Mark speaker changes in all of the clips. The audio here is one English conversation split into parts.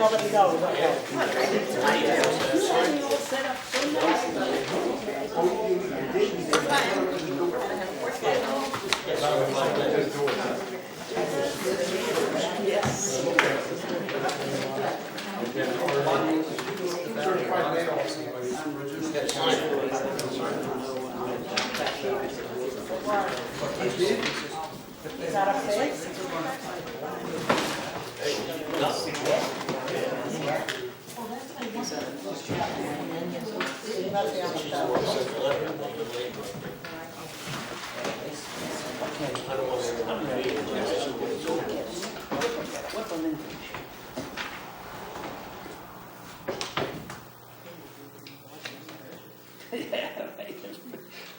Speaker 1: Nobody knows, okay. Is that a face? He must be on the show.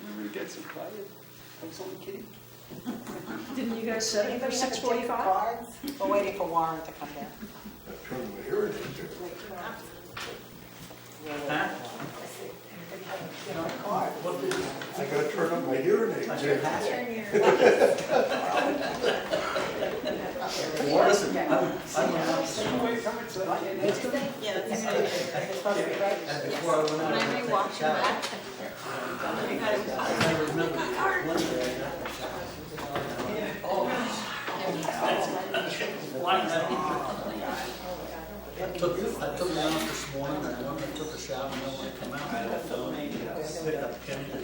Speaker 2: Remember it got so quiet? I was only kidding.
Speaker 3: Didn't you guys set it for
Speaker 1: Anybody have
Speaker 3: 6:45?
Speaker 1: cards? We're waiting for Warren to come down.
Speaker 4: I gotta turn on my hearing aid.
Speaker 2: Listen, and before I went out,
Speaker 3: When I rewatch it back,
Speaker 2: I took it out this morning, and I went and took a shower, and then when I come out, I picked up Kenny to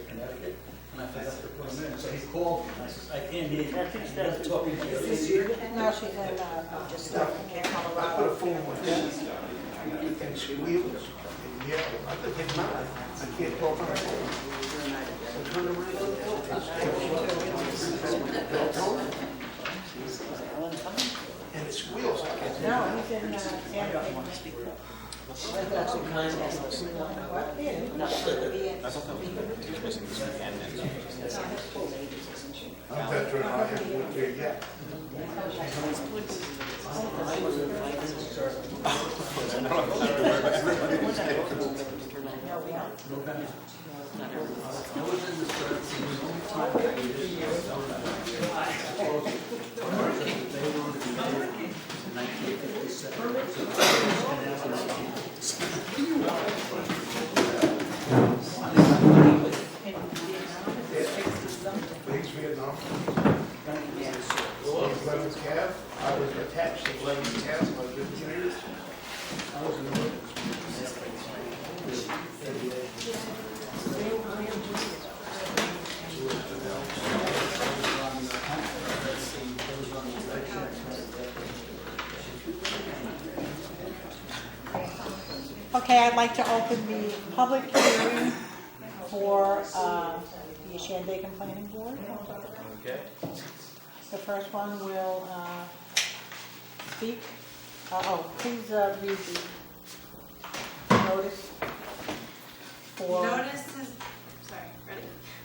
Speaker 2: Connecticut, and I forgot to put him in, so he called me, and I said, I can't hear you. I'm talking to you.
Speaker 1: No, she's in, just in
Speaker 4: I put a
Speaker 1: Colorado.
Speaker 4: phone on this, and squeals, and yell, I could take mine, I can't talk on the phone. So turn around. And it squeals, I can't.
Speaker 1: No, he's in,
Speaker 4: I'm veteran, I haven't been yet.
Speaker 2: I was in the church, and the only time I did this, they were in 1957.
Speaker 4: Thanks, Vietnam. Levin's Cab, I was attached to Levin's Cab for 15 years.
Speaker 2: I was in the
Speaker 1: Okay, I'd like to open the public hearing for the Shandaken Planning Board.
Speaker 2: Okay.
Speaker 1: The first one will speak. Please read the notice for.
Speaker 5: Notice is, sorry, ready?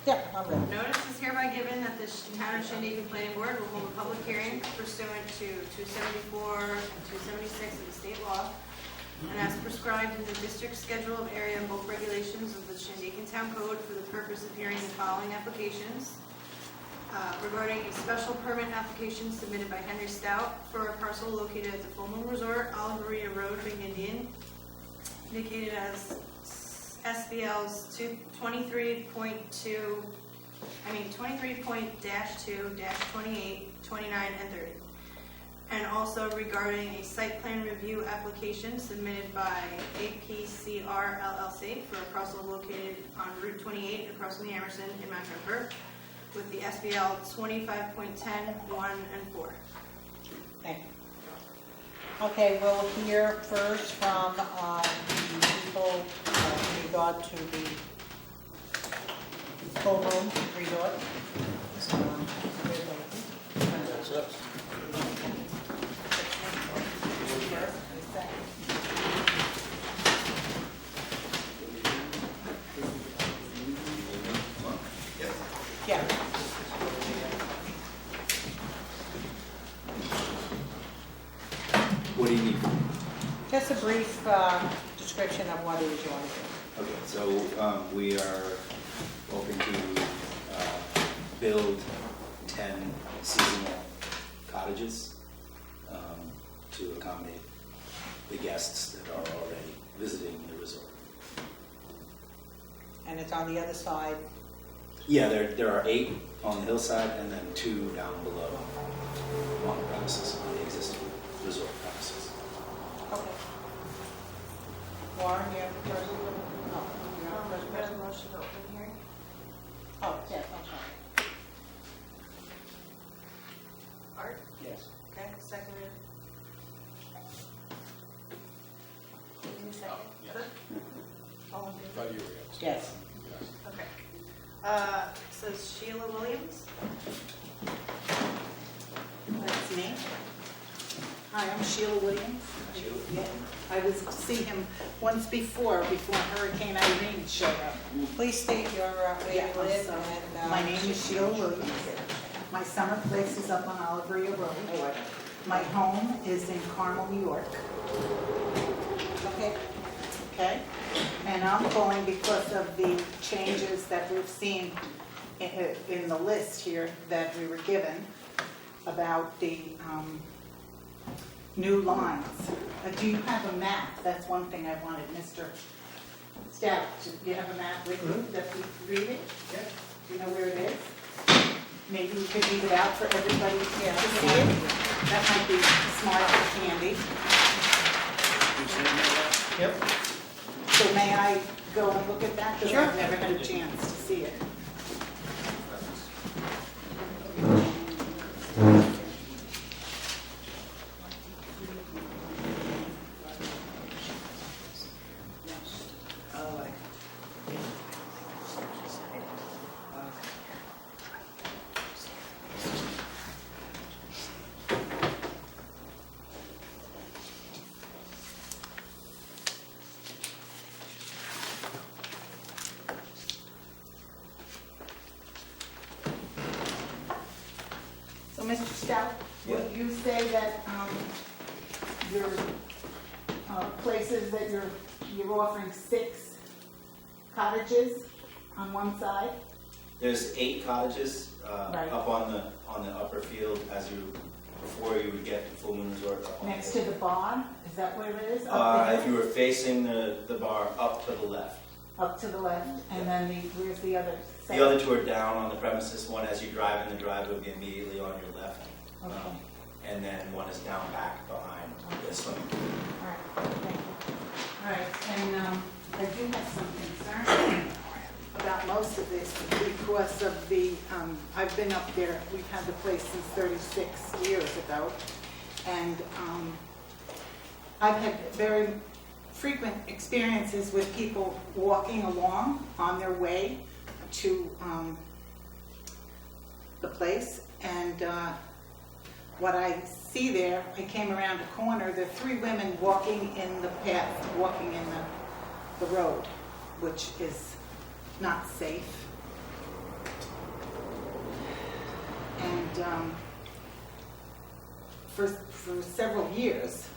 Speaker 1: Yeah, I'm ready.
Speaker 5: Notice is hereby given that the Town of Shandaken Planning Board will hold a public hearing pursuant to 274 and 276 of the state law, and as prescribed in the district schedule of area and bulk regulations of the Shandaken Town Code for the purpose of hearing the following applications. Regarding a special permit application submitted by Henry Stout for a parcel located at the Full Moon Resort, Oliveria Road, Big Indian, indicated as SBL's 23.2, 23.-2-28, 29, and 30. And also regarding a site plan review application submitted by APCR LLC for a parcel located on Route 28 across from the Emerson in Mount Harper with the SBL 25.10, 1, and 4.
Speaker 1: Thank you. Okay, we'll hear first from the people in regard to the Full Moon Resort. Yeah.
Speaker 6: What do you need?
Speaker 1: Just a brief description of what it is you want to do.
Speaker 6: Okay, so we are hoping to build 10 seasonal cottages to accommodate the guests that are already visiting the resort.
Speaker 1: And it's on the other side.
Speaker 6: Yeah, there are 8 on the hillside and then 2 down below on the premises, on the existing resort premises.
Speaker 1: Okay. Warren, you have the first one? No, you have the first
Speaker 5: There's a
Speaker 1: one?
Speaker 5: motion to open hearing.
Speaker 1: Oh, yes, I'm sorry.
Speaker 5: Art,
Speaker 2: Yes.
Speaker 5: okay, seconded. Any second? Good? All in favor?
Speaker 1: Yes.
Speaker 5: Okay. Says Sheila Williams.
Speaker 7: That's me. Hi, I'm Sheila Williams. Yeah, I was to see him once before Hurricane Irene showed up.
Speaker 1: Please state your, where
Speaker 7: Yeah,
Speaker 1: you
Speaker 7: I'm
Speaker 1: live
Speaker 7: sorry.
Speaker 1: and.
Speaker 7: My name is Sheila Williams. My summer place is up on Olivria Road. My home is in Carmel, New York.
Speaker 1: Okay.
Speaker 7: Okay? And I'm calling because of the changes that we've seen in the list here that we were given about the new lines. Do you have a map? That's one thing I wanted, Mr. Stout. Do you have a map with you that we read it?
Speaker 2: Yeah.
Speaker 7: Do you know where it is? Maybe we could read it out for everybody to see it? That might be smart for Candy.
Speaker 2: Yep.
Speaker 7: So may I go and look at that? Because
Speaker 1: Sure.
Speaker 7: I've never had a chance to see it. So, Mr. Stout, would you say that your places that you're offering 6 cottages on one side?
Speaker 6: There's 8 cottages
Speaker 7: Right.
Speaker 6: up on the upper field before you would get to Full Moon Resort. Up on
Speaker 7: Next
Speaker 6: the
Speaker 7: to the bar? Is that where it is? Up
Speaker 6: If
Speaker 7: there?
Speaker 6: you were facing the bar up to the left.
Speaker 7: Up to the left, and then where's the other?
Speaker 6: The other 2 are down on the premises. One as you drive in the drive would be immediately on your left.
Speaker 7: Okay.
Speaker 6: And then one is down back behind this one.
Speaker 7: All right, thank you. All right, and I do have some concern about most of this because of the, I've been up there, we've had the place since 36 years ago, and I've had very frequent experiences with people walking along on their way to the place, and what I see there, I came around a corner, there are 3 women walking in the path, walking in the road, which is not safe. And for several years,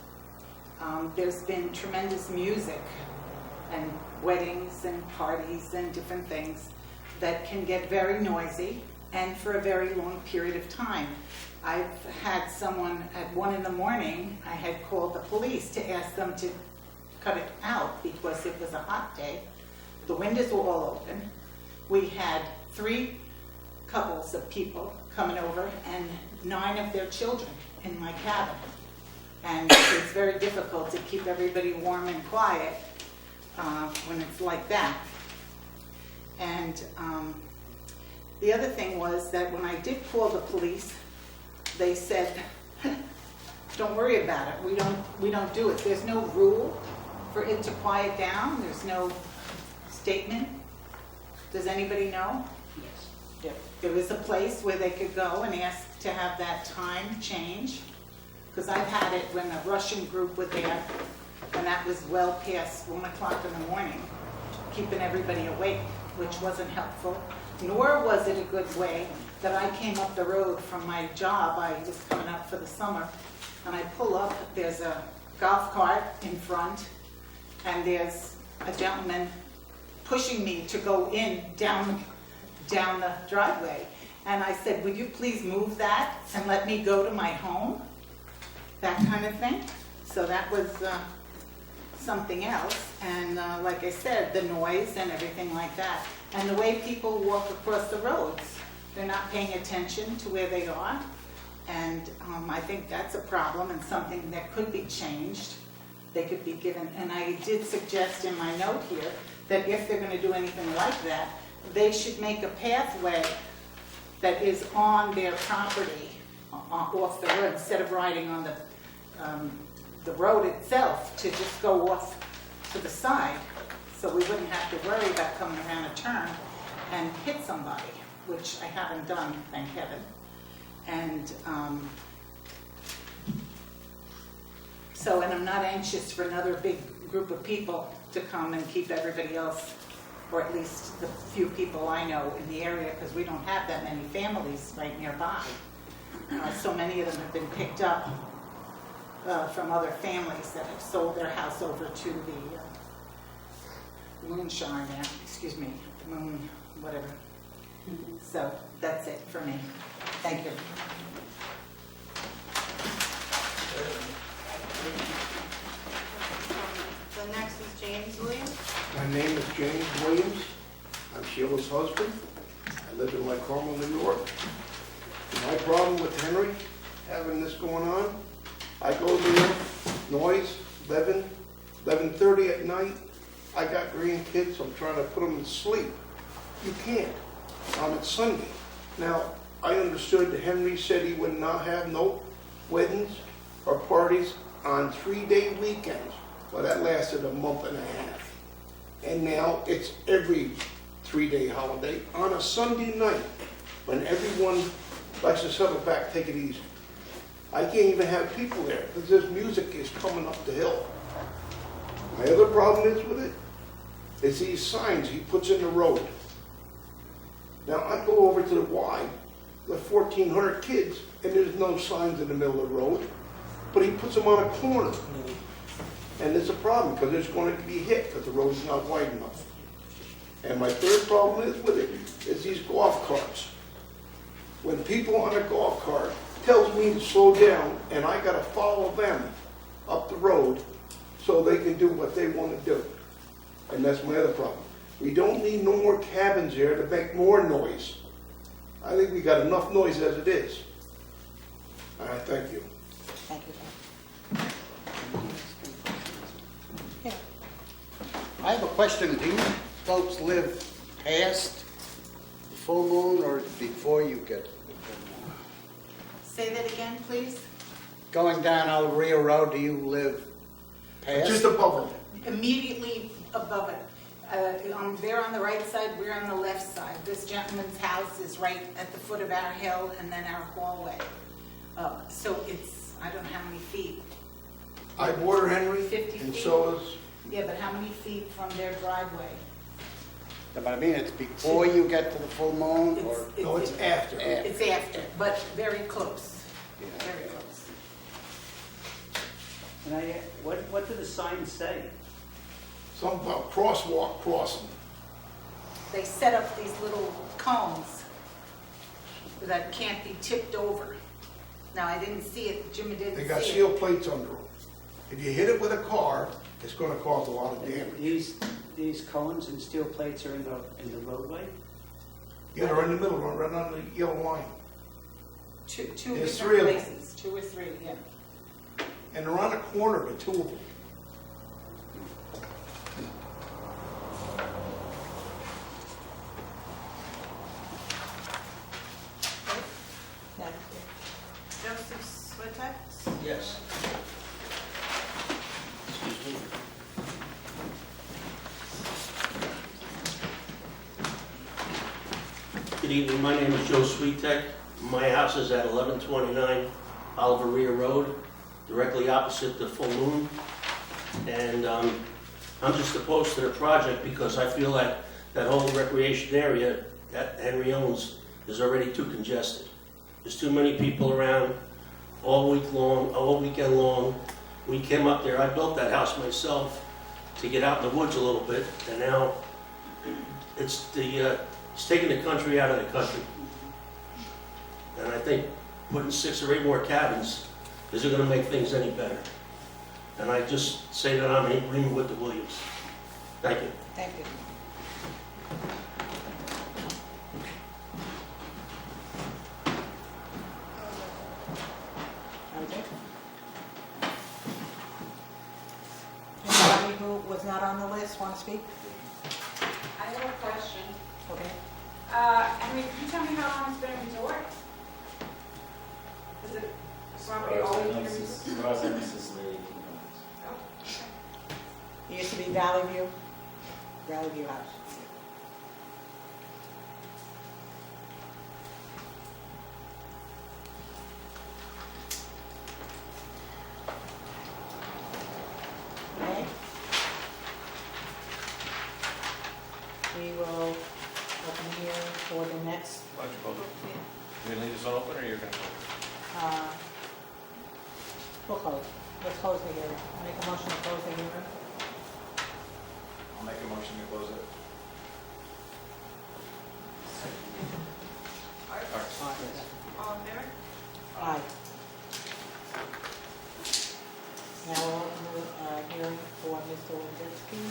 Speaker 7: there's been tremendous music and weddings and parties and different things that can get very noisy and for a very long period of time. I've had someone at 1 in the morning, I had called the police to ask them to cut it out because it was a hot day. The windows were all open. We had 3 couples of people coming over and 9 of their children in my cabin. And it's very difficult to keep everybody warm and quiet when it's like that. And the other thing was that when I did call the police, they said, don't worry about it. We don't do it. There's no rule for it to quiet down. There's no statement. Does anybody know?
Speaker 1: Yes.
Speaker 7: There was a place where they could go and ask to have that time change. Because I've had it when a Russian group was there, and that was well past 1 o'clock in the morning, keeping everybody awake, which wasn't helpful. Nor was it a good way that I came up the road from my job. I was coming up for the summer, and I pull up, there's a golf cart in front, and there's a gentleman pushing me to go in down the driveway. And I said, would you please move that and let me go to my home? That kind of thing. So that was something else. And like I said, the noise and everything like that. And the way people walk across the roads, they're not paying attention to where they are. And I think that's a problem and something that could be changed. They could be given, and I did suggest in my note here that if they're going to do anything like that, they should make a pathway that is on their property, off the road, instead of riding on the road itself, to just go off to the side, so we wouldn't have to worry about coming around a turn and hit somebody, which I haven't done, thank heaven. And and I'm not anxious for another big group of people to come and keep everybody else, or at least the few people I know in the area, because we don't have that many families right nearby. So many of them have been picked up from other families that have sold their house over to the moonshine there, excuse me, moon, whatever. So that's it for me. Thank you.
Speaker 5: The next is James Williams.
Speaker 4: My name is James Williams. I'm Sheila's husband. I live in Lake Carmel, New York. My problem with Henry having this going on, I go there, noise, 11:30 at night. I got grandkids, I'm trying to put them to sleep. You can't. It's Sunday. Now, I understood that Henry said he would not have no weddings or parties on 3-day weekends. Well, that lasted a month and a half. And now it's every 3-day holiday on a Sunday night when everyone likes to settle back, take it easy. I can't even have people there because this music is coming up the hill. My other problem is with it is these signs he puts in the road. Now, I go over to the Y, the 1,400 kids, and there's no signs in the middle of the road, but he puts them on a corner. And it's a problem because it's going to be hit because the road's not wide enough. And my third problem is with it is these golf carts. When people on a golf cart tells me to slow down and I got to follow them up the road so they can do what they want to do. And that's my other problem. We don't need no more cabins here to make more noise. I think we got enough noise as it is. All right, thank you.
Speaker 1: Thank you. Yeah.
Speaker 4: I have a question. Do you folks live past the full moon or before you get to the full moon?
Speaker 7: Say that again, please.
Speaker 4: Going down El Rio Road, do you live past?
Speaker 2: Just above it.
Speaker 7: Immediately above it. They're on the right side, we're on the left side. This gentleman's house is right at the foot of our hill and then our hallway. So it's, I don't know how many feet.
Speaker 4: I border Henry,
Speaker 7: 50
Speaker 4: and
Speaker 7: feet.
Speaker 4: so is,
Speaker 7: Yeah, but how many feet from their driveway?
Speaker 4: but I mean, it's before you get to the full moon, or?
Speaker 2: No, it's after.
Speaker 7: It's after, but very close,
Speaker 4: Yeah.
Speaker 7: very close.
Speaker 8: And what do the signs say?
Speaker 4: Something about crosswalk crossing.
Speaker 7: They set up these little cones that can't be tipped over. Now, I didn't see it, Jimmy didn't see
Speaker 4: They
Speaker 7: it.
Speaker 4: got steel plates under them. If you hit it with a car, it's gonna cause a lot of damage.
Speaker 8: These cones and steel plates are in the roadway?
Speaker 4: Yeah, they're in the middle, right on the yellow line.
Speaker 7: Two
Speaker 4: There's
Speaker 7: different
Speaker 4: 3 of them.
Speaker 7: places, 2 or 3, yeah.
Speaker 4: And they're on the corner, the 2 of them.
Speaker 5: Joseph Switex.
Speaker 2: Yes.
Speaker 9: Good evening, my name is Joe Sweetek. My house is at 1129 Oliveria Road, directly opposite the full moon. And I'm just opposed to the project because I feel that that whole recreation area that Henry owns is already too congested. There's too many people around all weekend long. We came up there, I built that house myself to get out in the woods a little bit, and now it's taking the country out of the country. And I think putting 6 or 8 more cabins isn't gonna make things any better. And I just say that I'm in agreement with the Williams. Thank you.
Speaker 1: Thank you. Okay. Anybody who was not on the list want to speak?
Speaker 10: I have a question.
Speaker 1: Okay.
Speaker 10: Henry, can you tell me how long it's been a resort? Is it property always been a resort?
Speaker 6: As far as I know, this is the 1800s.
Speaker 10: Oh, okay.
Speaker 1: It used to be Valley View House. Okay. We will open here for the next,
Speaker 11: Why don't you close it? You gonna leave this open or you're gonna close
Speaker 1: we'll close. Let's close the hearing. Make a motion to close the hearing.
Speaker 11: it? I'll make a motion to close it.
Speaker 5: All in favor?
Speaker 1: Aye. Now we'll open the hearing for Mr. Wenditsky.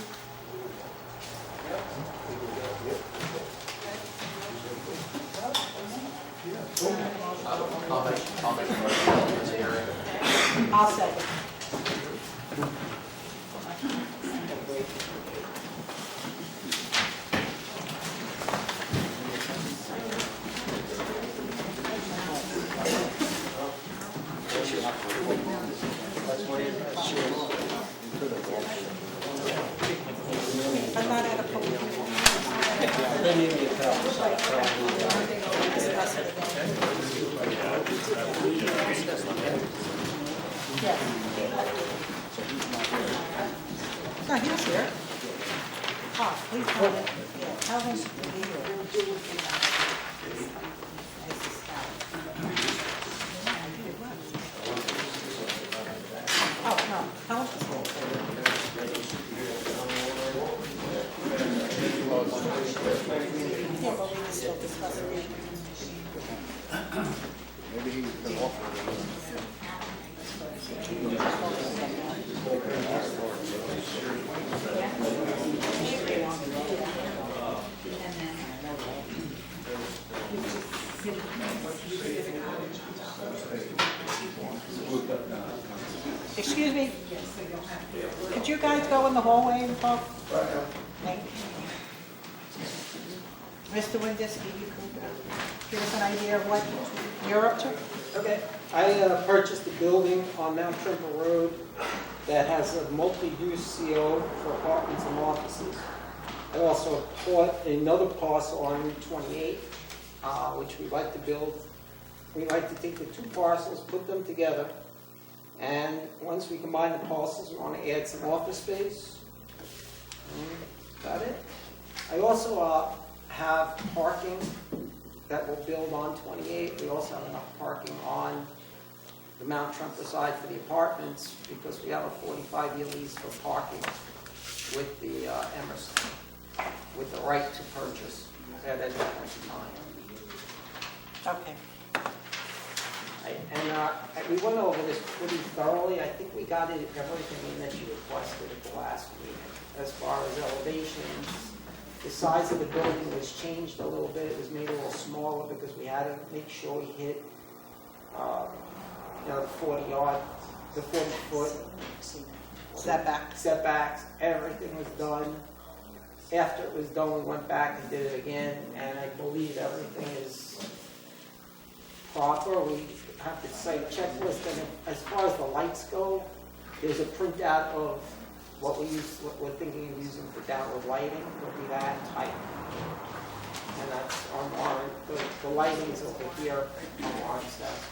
Speaker 11: I'll make a motion to close this hearing.
Speaker 1: I'll second. I'm not at a public hearing. Discuss it again. Yes. No, he was here. Oh, please tell him. Yeah, tell him to be here. Oh, no, tell him to stay. Yeah, but we can still discuss it.
Speaker 4: Maybe he's been off.
Speaker 1: Excuse me, could you guys go in the hallway and talk? Thank you. Mr. Wenditsky, you could give us an idea of what you're up to?
Speaker 12: Okay, I purchased a building on Mount Trimble Road that has a multi-use CO for apartments and offices. I also bought another parcel on Route 28, which we'd like to build. We'd like to take the two parcels, put them together, and once we combine the parcels, we want to add some office space. Got it? I also have parking that will build on 28. We also have enough parking on the Mount Trumper side for the apartments because we have a 45-year lease for parking with the Emerson, with the right to purchase at any point in time.
Speaker 1: Okay.
Speaker 12: We went over this pretty thoroughly. I think we got everything in that you requested at the last meeting. As far as elevations, the size of the building was changed a little bit. It was made a little smaller because we had to make sure we hit, the 40-yard, the 40-foot setbacks. Everything was done. After it was done, we went back and did it again, and I believe everything is proper. We have the site checklist, and as far as the lights go, there's a printout of what we're thinking of using for downward lighting. It'll be that type. And that's on Warren, the lighting's over here on Warren's desk.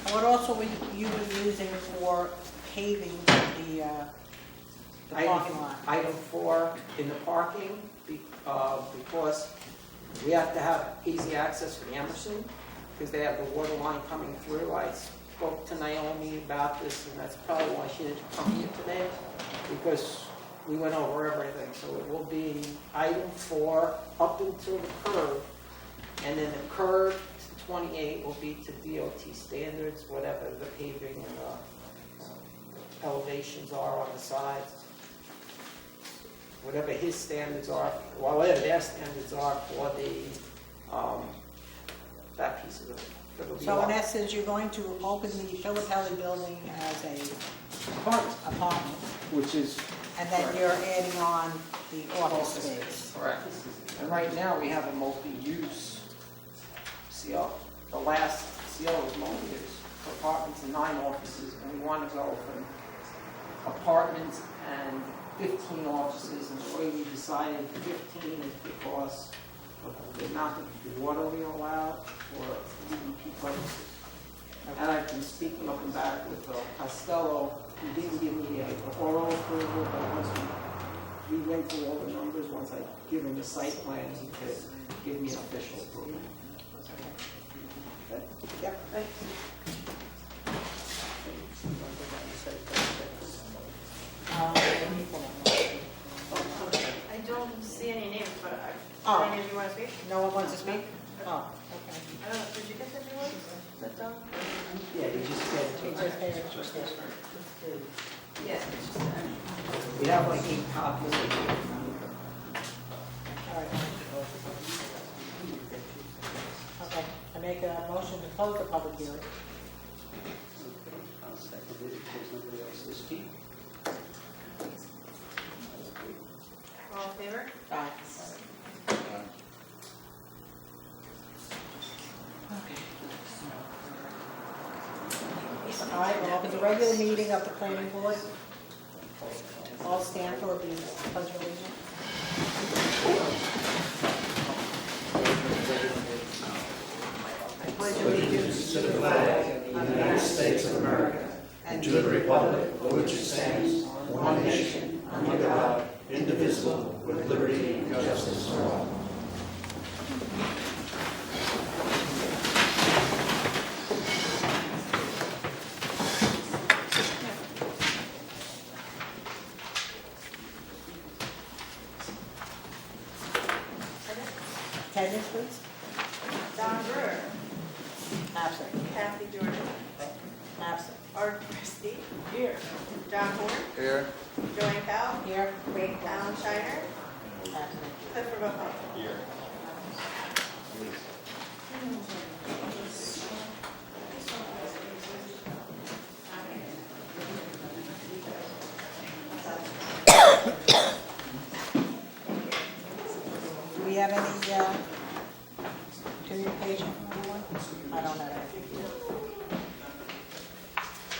Speaker 1: And what also were you were using for paving the parking lot?
Speaker 12: Item 4 in the parking, because we have to have easy access for the Emerson, because they have the water line coming through. I spoke to Naomi about this, and that's probably why she didn't come here today, because we went over everything. So it will be item 4 up until the curb, and then the curb to 28 will be to DOT standards, whatever the paving and elevations are on the sides. Whatever his standards are, whatever their standards are for that piece of it. That'll be
Speaker 1: So in
Speaker 12: all.
Speaker 1: essence, you're going to open the Philippelli building as a apartment,
Speaker 12: Which is,
Speaker 1: and then you're adding on the office space.
Speaker 12: correct. And right now, we have a multi-use CO. The last CO was multi-use for apartments and 9 offices, and we want to go from apartments and 15 offices, and the way we decided 15 is because of the amount of water we allow for DEP purposes. And I've been speaking up and back with Costello, he didn't give me a oral approval, but once we went through all the numbers, once I give him the site plan, he could give me an official approval.
Speaker 1: Yep.
Speaker 5: I don't see any names, but
Speaker 1: Oh.
Speaker 5: any of you want to speak?
Speaker 1: No one wants to speak? Oh, okay.
Speaker 5: I don't know, did you get the new ones? Is that done?
Speaker 8: Yeah, they just said,
Speaker 1: It's just this.
Speaker 5: Yeah, it's just that.
Speaker 12: We have like 8 copies.
Speaker 1: All right. Okay, I make a motion to close the public hearing.
Speaker 8: I'll second it if there's nobody else to speak.
Speaker 5: All in favor?
Speaker 1: Aye. All right, we'll open the regular meeting of the planning board. All stand for the pledge of allegiance. I pledge allegiance to the flag of the United States of America and to the republic for which it stands, one nation, under God, indivisible, with liberty and justice for all. Attendance, please.
Speaker 5: Don Brewer,
Speaker 1: Absent.
Speaker 5: Kathy Jordan,
Speaker 1: Absent.
Speaker 5: Art Christie. Here. John Horn,
Speaker 11: Here.
Speaker 5: Joanne Powell,
Speaker 1: Here.
Speaker 5: Alan Shiner,
Speaker 1: Absent.
Speaker 5: Clifford Buckle.
Speaker 11: Here.
Speaker 1: Do we have any communication from anyone? I don't have anything.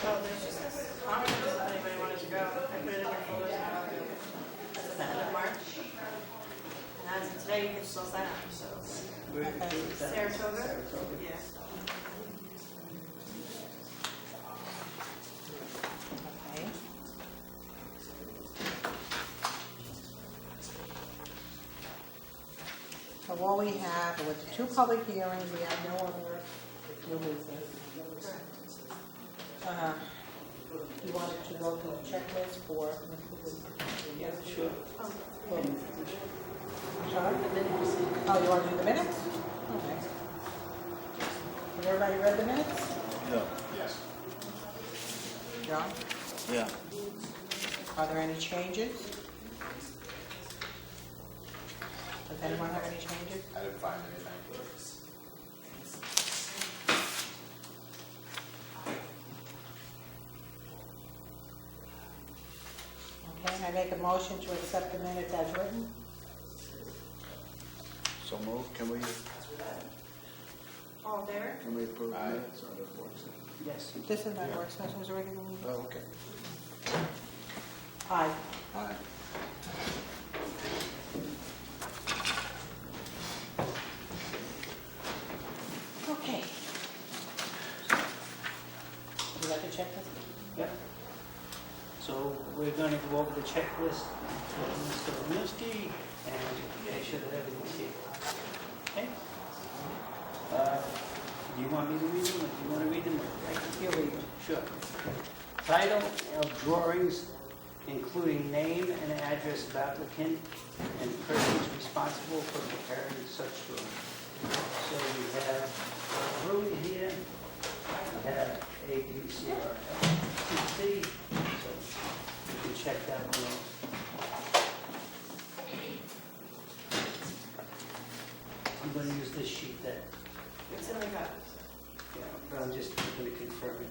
Speaker 5: Oh, there's just this conference, if anybody wanted to go. I put it in your folders and I'll do it. That's the end of March. And as of today, you can still sign up, so. Saratoga? Yeah.
Speaker 1: Okay. So what we have, with the 2 public hearings, we have no other new business. You wanted to go through the checklist for?
Speaker 12: Yeah, sure.
Speaker 1: Sorry? Oh, you want to do the minutes? Okay. Have everybody read the minutes?
Speaker 6: No.
Speaker 11: Yes.
Speaker 1: John?
Speaker 6: Yeah.
Speaker 1: Are there any changes? Does anyone have any changes?
Speaker 11: I didn't find anything.
Speaker 1: Okay, I make a motion to accept the minutes as written.
Speaker 11: So moved, can we
Speaker 5: All there?
Speaker 11: approve the minutes or the work session?
Speaker 12: Yes.
Speaker 1: This is my work session, is a regular meeting.
Speaker 11: Oh, okay.
Speaker 1: Aye.
Speaker 11: Aye.
Speaker 1: Okay. You got the checklist?
Speaker 8: Yep. So we're going to go over the checklist for Mr. Winooski and make sure that everything's here. Okay? Do you want me to read them, or do you want to read them?
Speaker 1: You read it.
Speaker 8: Sure. Title of drawings, including name and address of applicant and persons responsible for preparing such drawings. So we have Rudy here, we have ABCR, LTC, so can check that one off. I'm gonna use this sheet that,
Speaker 5: That's what I got.
Speaker 8: yeah, but I'm just gonna confirm it.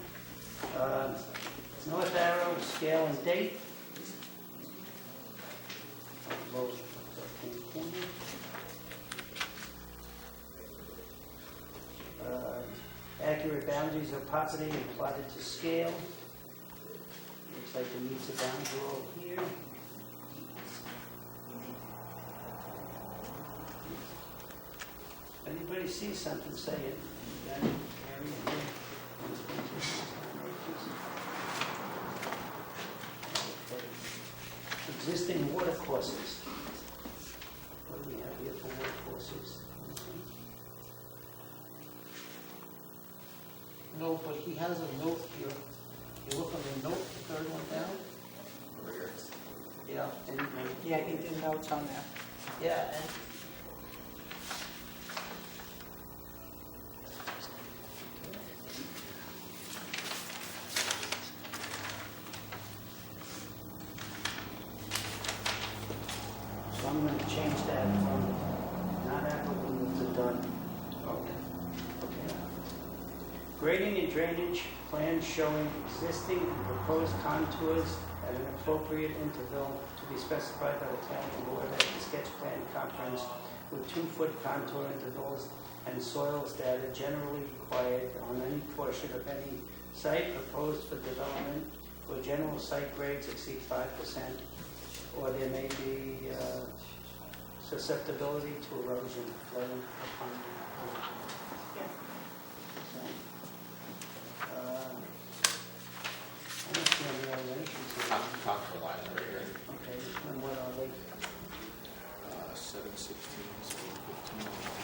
Speaker 8: North arrow, scale and date. Lower left-hand corner. Accurate boundaries of property and plotted to scale. Looks like the meets and bounds are all here. Anybody see something, say it. You got any area here? Okay. Existing water courses. What do we have here for water courses?
Speaker 12: No, but he has a note here. You look on the note, the third one down? Yeah.
Speaker 7: Yeah, he did notes on that.
Speaker 12: Yeah, and
Speaker 8: So I'm gonna change that from not applicable to done.
Speaker 12: okay.
Speaker 8: Okay. Grading and drainage plans showing existing and proposed contours at an appropriate interval to be specified by the planning board at the sketch plan conference with 2-foot contour intervals and soils data generally required on any portion of any site proposed for development where general site grades exceed 5%, or there may be susceptibility to erosion, flooding, or ponding. So, I don't see any elevations here.
Speaker 11: Top of the line right here.
Speaker 8: Okay, and what are they?
Speaker 11: 716, 715.